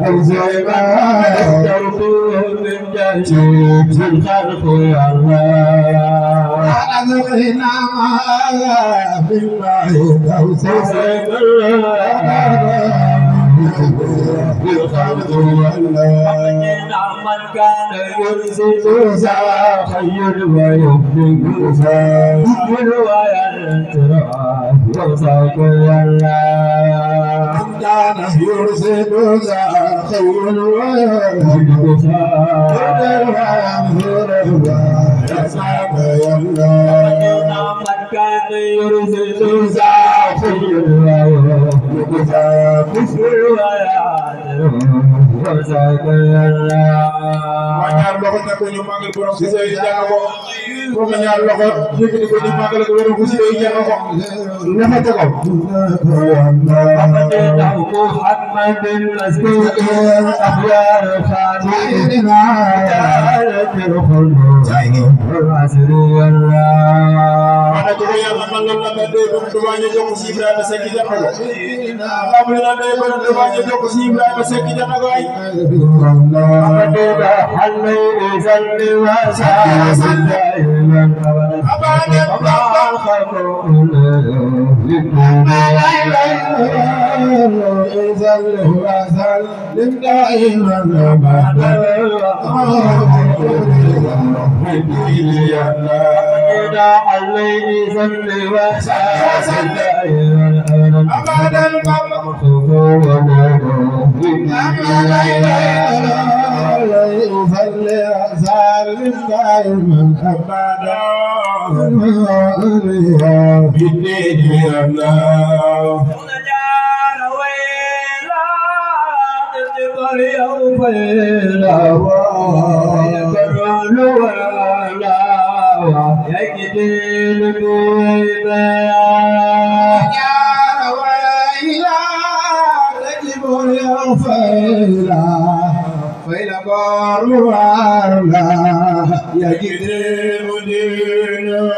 بزيما استرقوا من جهيد الخلق الله أذقنا ما بالله توسيق بالخلق والله من كان يرسل خير ويبدي بالروايات وصاك الله من كان يرسل خير ويبدي وصاك الله من كان يرسل خير ñaar loxo takku ñu magal borom ci sey jàng ko ko ñaar loxo yëkëti ko ñu magal ko borom ci sey jàng ko loxo takku محمد المسكوك أخيار خالدنا تدخل الرسل والله أنا تقول يا محمد الله بدي بمدواني جوك سيبرا بسكي جنبه قبل لا بدي بمدواني جوك سيبرا بسكي جنبه محمد حلي سلم وسلم دائما أبدا سلم وسلم دائما أبدا عليه صل وسلم دائما أبدا عليه صل وسلم دائما أبدا بالدين يا الله يوم الكرول ولا يجدين بيبا يا ويلا تجب اليوفيلا فإلى بار ولا يجدين دينا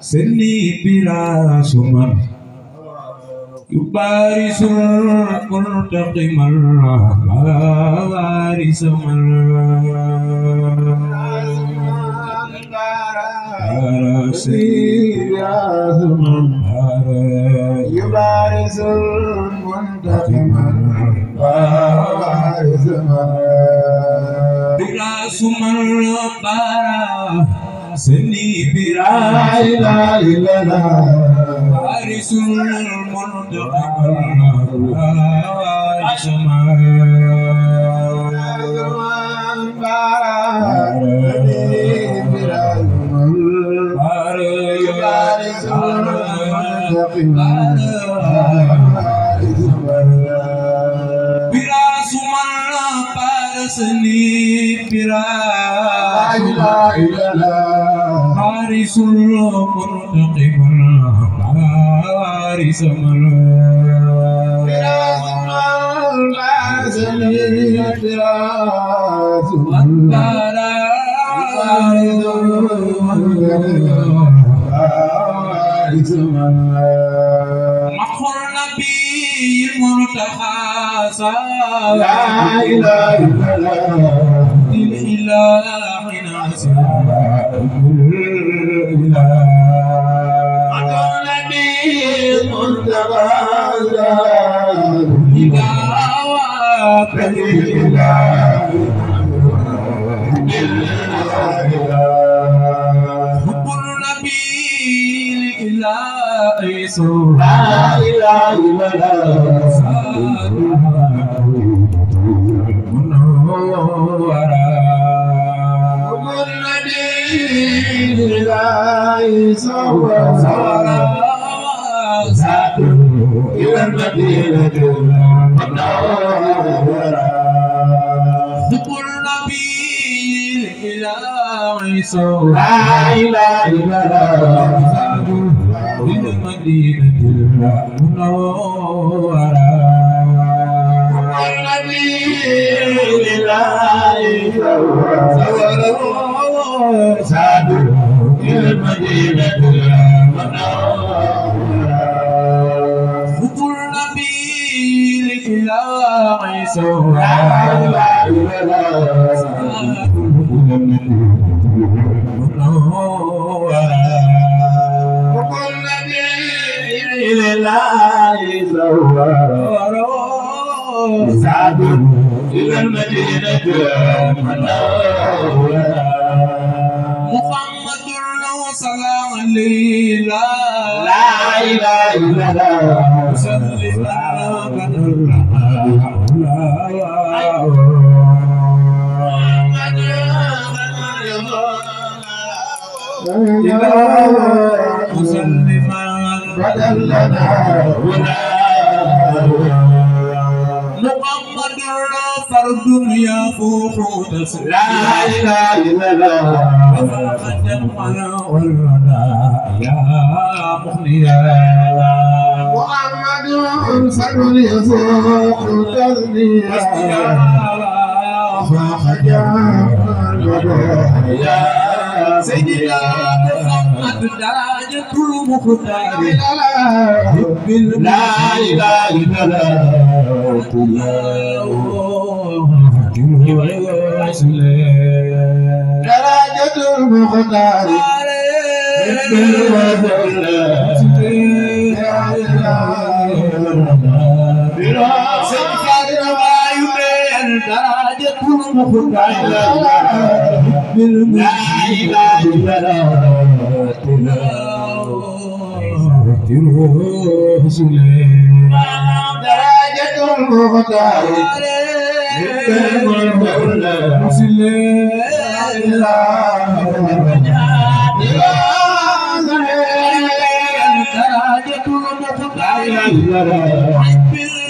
Seni pira suman yubarisul muntaqimal barisamal yubarisul muntaqimal barisamal pira suman para seni pira ila ila barisul muntaqimal barisamal pira suman para seni pira harisul muntaqimal harisamal pira مخر نبي المرتخى لا إله إلا الله الإله ناصر مخر نبي المرتخى لا إله إلا بالمدينة المنورة النبي لله سعد إلى المدينة المنورة خطو النبي لله سوى سعد إلى المدينة المنورة محمد صلى عليه لا إله إلا الله سلم بدل لنا محمد فرد يفوح لا إله إلا الله يا مغنيا محمد فرد يفوح تذنيا يا سيدنا محمد درجة المختار لا إله إلا درجة المختار درجة المختار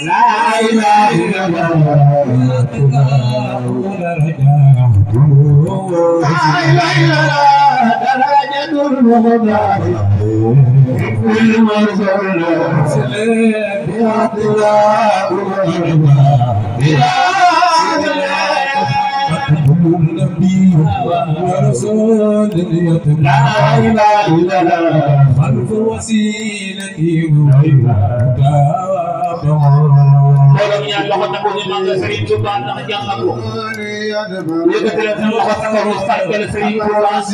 لا إله إلا الله لا إله إلا الله درجة المختار كل مرسل يا الله النبي ورسول لا إله إلا الله خلف وسيلتي Borom ñaan loxo tabu ñu mag Serigne Touba ndax jàngalu yëkkati leen seen loxo tabu sargal Serigne Touba ndax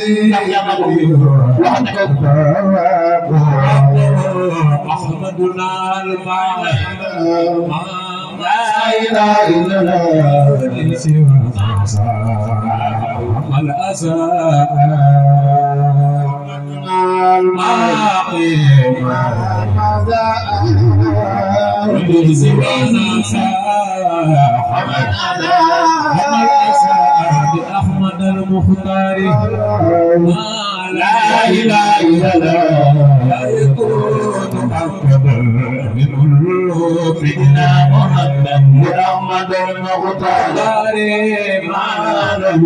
jàngalu loxo tabu Ahmaduna al-Ma'la la ilaha illallah al-asa أحمد المختار لا إله إلا الله لا يكون أكبر من سيدنا محمد محمد المختار ما لم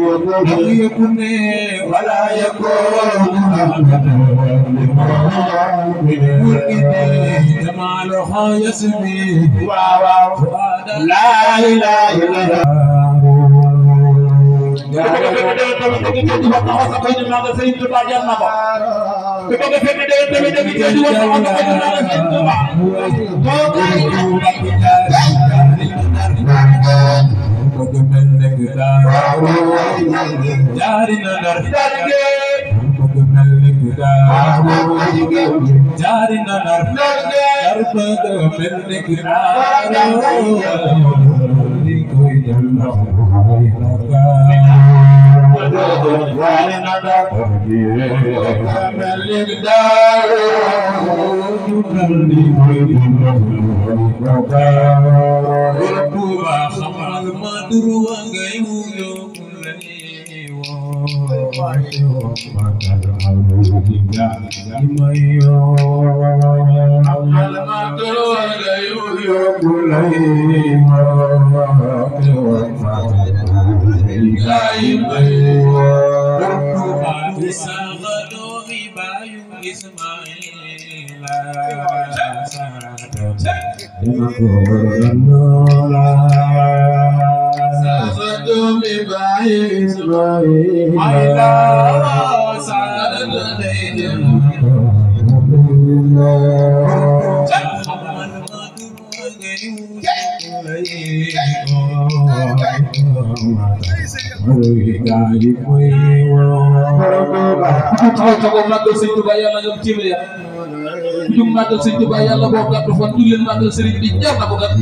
يكن ولا يكون أكبر من جماله يسمي لا إله إلا الله Jum magal Serigne Touba Yàlla boo gàddu fan du leen magal Serigne bi jar na ko gat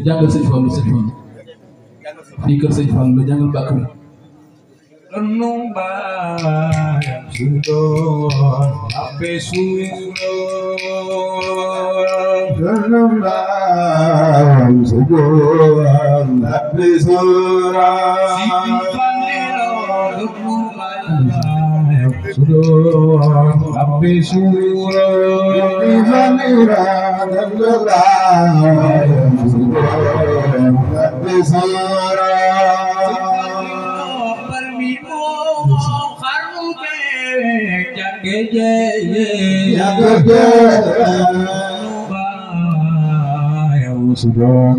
jàngal sëñ Fallu fii kër sëñ Fallu jàngal bàkk bi Sudah,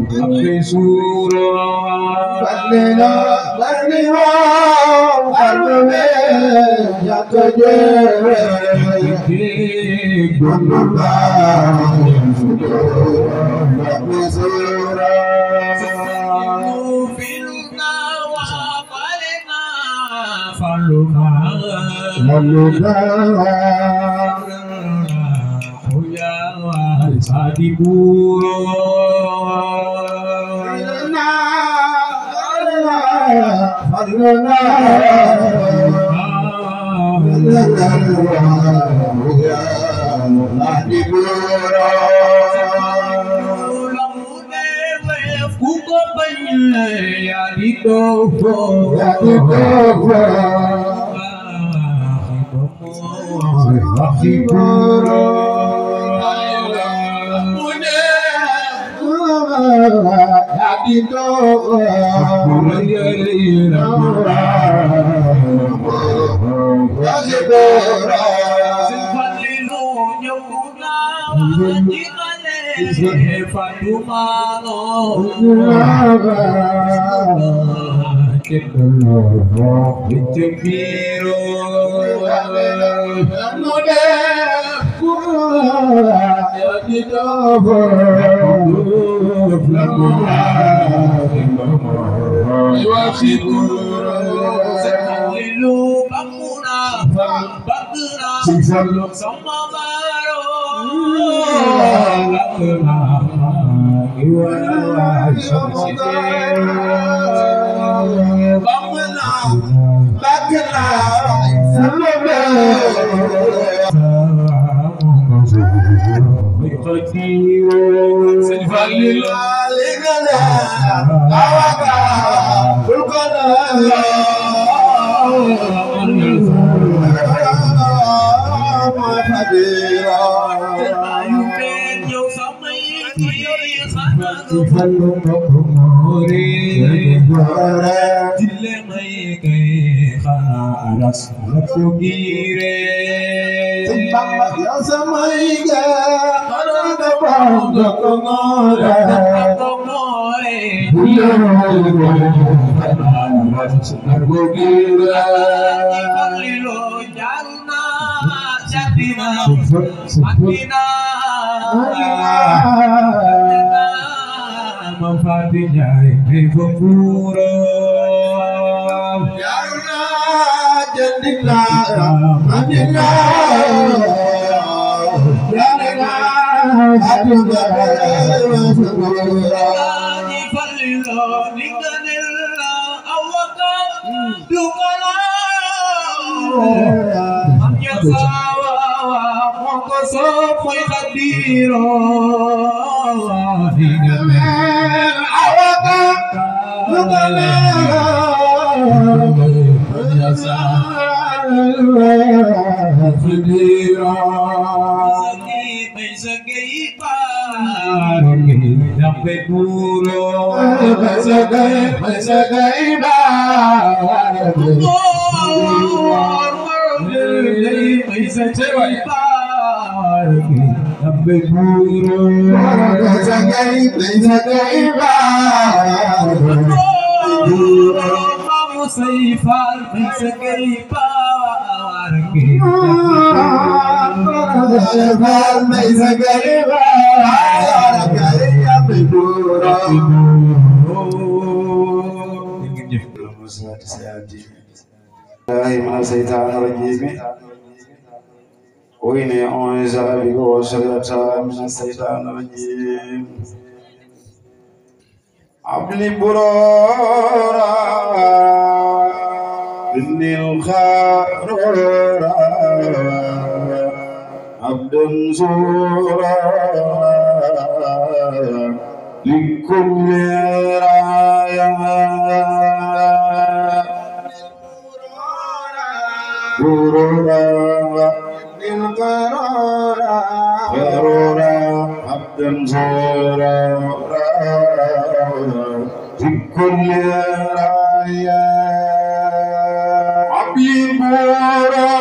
وإني أعوذ بك وشريعة من الشيطان الرجيم عبلي برورا إني الخارورا عبد زورا لكل رايا برورا غرورا عبد زورا في كل رايا عبلي برورا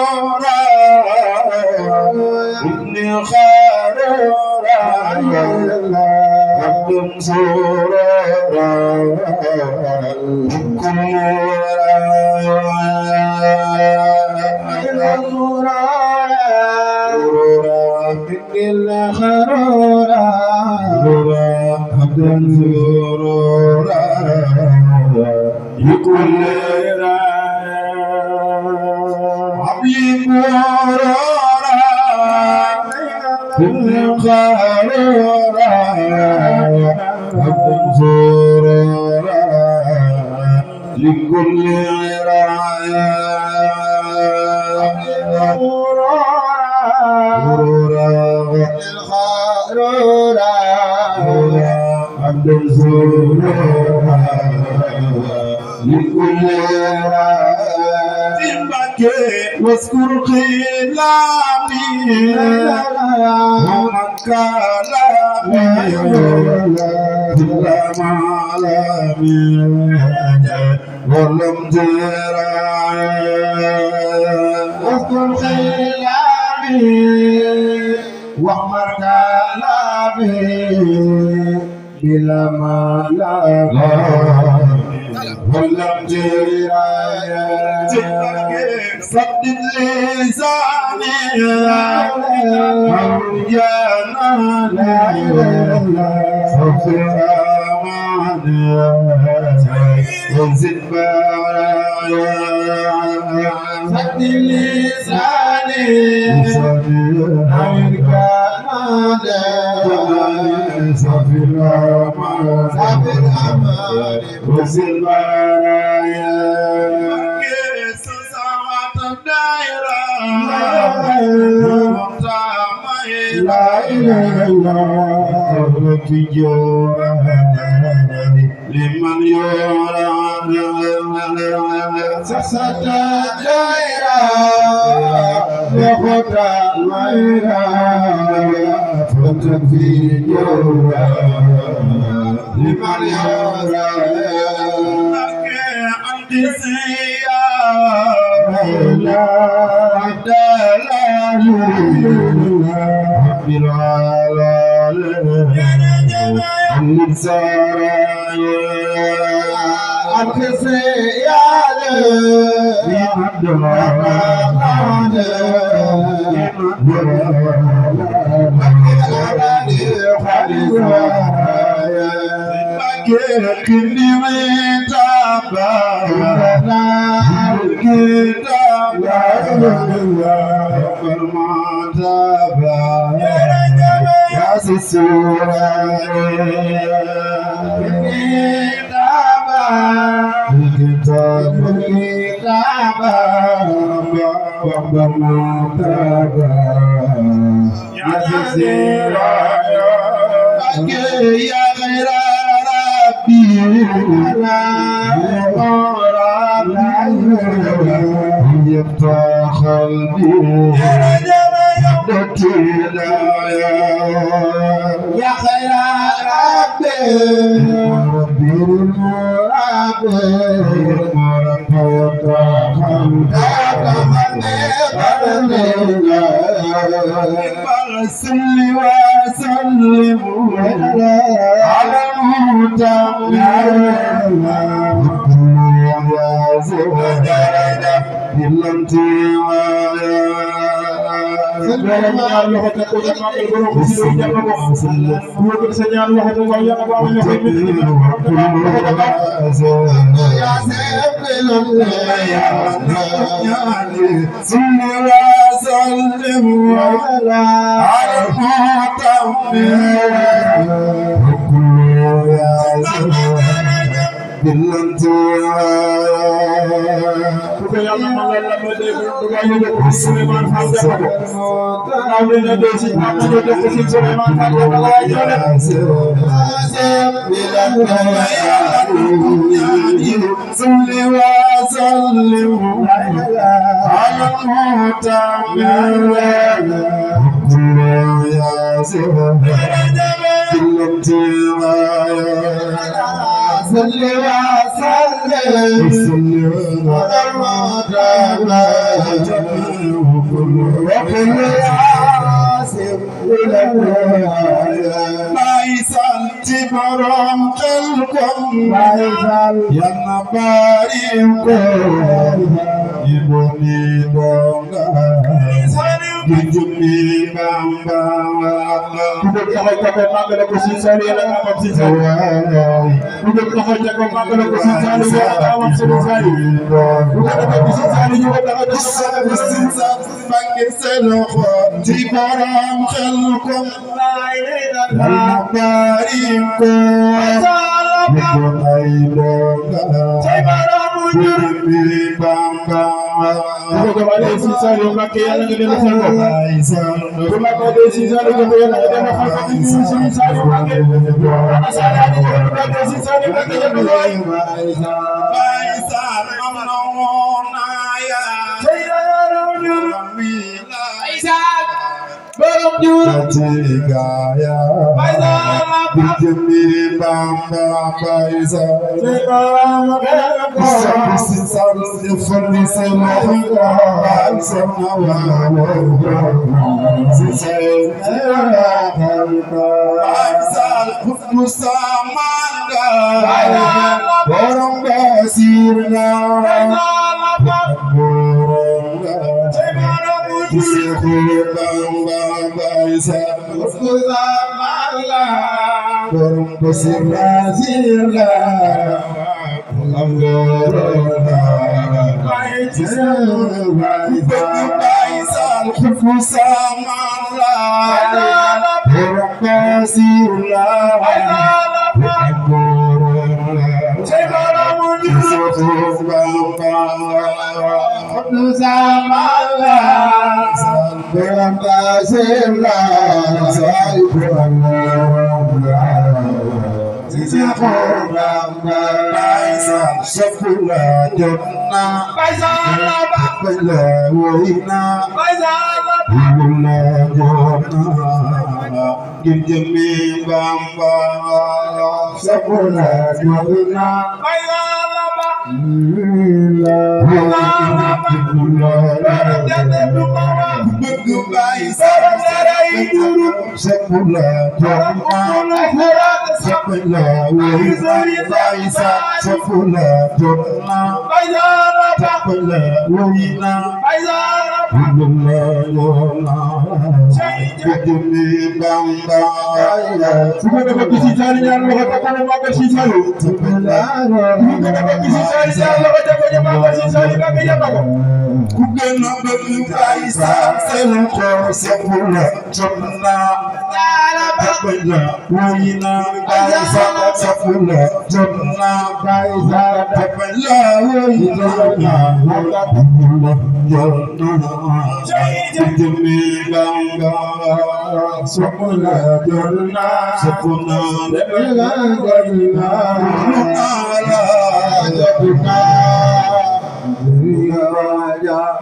ابن خارورا عبد زورا واذكر خلافي ومن كلامي كل معلمي ولم ترى واذكر خلافي ومن كلامي بلا معلمي ولم ترى صدق لساني مرجانا صفي أماني وزد برايا صدق لساني مرجانا صفي أماني وزد برايا لا إله إلا الله لمن يرى سسد دائرة وخطى غيرا فتكفي جورا لمن يرى أنت لا دلال رب العالمين الخصيان يا عبد كل من تابعنا الكتاب فرمان تابع يا سسورة الكتاب فرمان تابع يا سسورة يا غير يفتح قلبي يا خير ربي ربي صل وسلم على Baisal ci borom xel kom Yàlla barim ko iboni donga jumbi bamba ku ko taxaw ca ko màggal ko si sali yàlla nga am si sali ku ko taxaw ca ko màggal ko si sali yàlla nga am si sali ku ko taxaw ci sali ñu ko taxaw ci sali bangi selo ko ci borom xel kom Yàlla barim ko iboni donga jumbi bamba ku ko wale si sali Mbacké yàlla nga dem sa bopp ku ma ko de si sali ko yàlla nga dem xam ko ci si sali Mbacké asala ni ko de si sali Mbacké yàlla looy Baisal am na wona ya borom jur Tigaya Bijemi Bamba Baisal Sal Fandi Semaga Samawa Baisal Kusamanga Borom Basirna Borom Basirna Sirna Baisal Kusamala Borom Basirna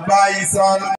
Baisal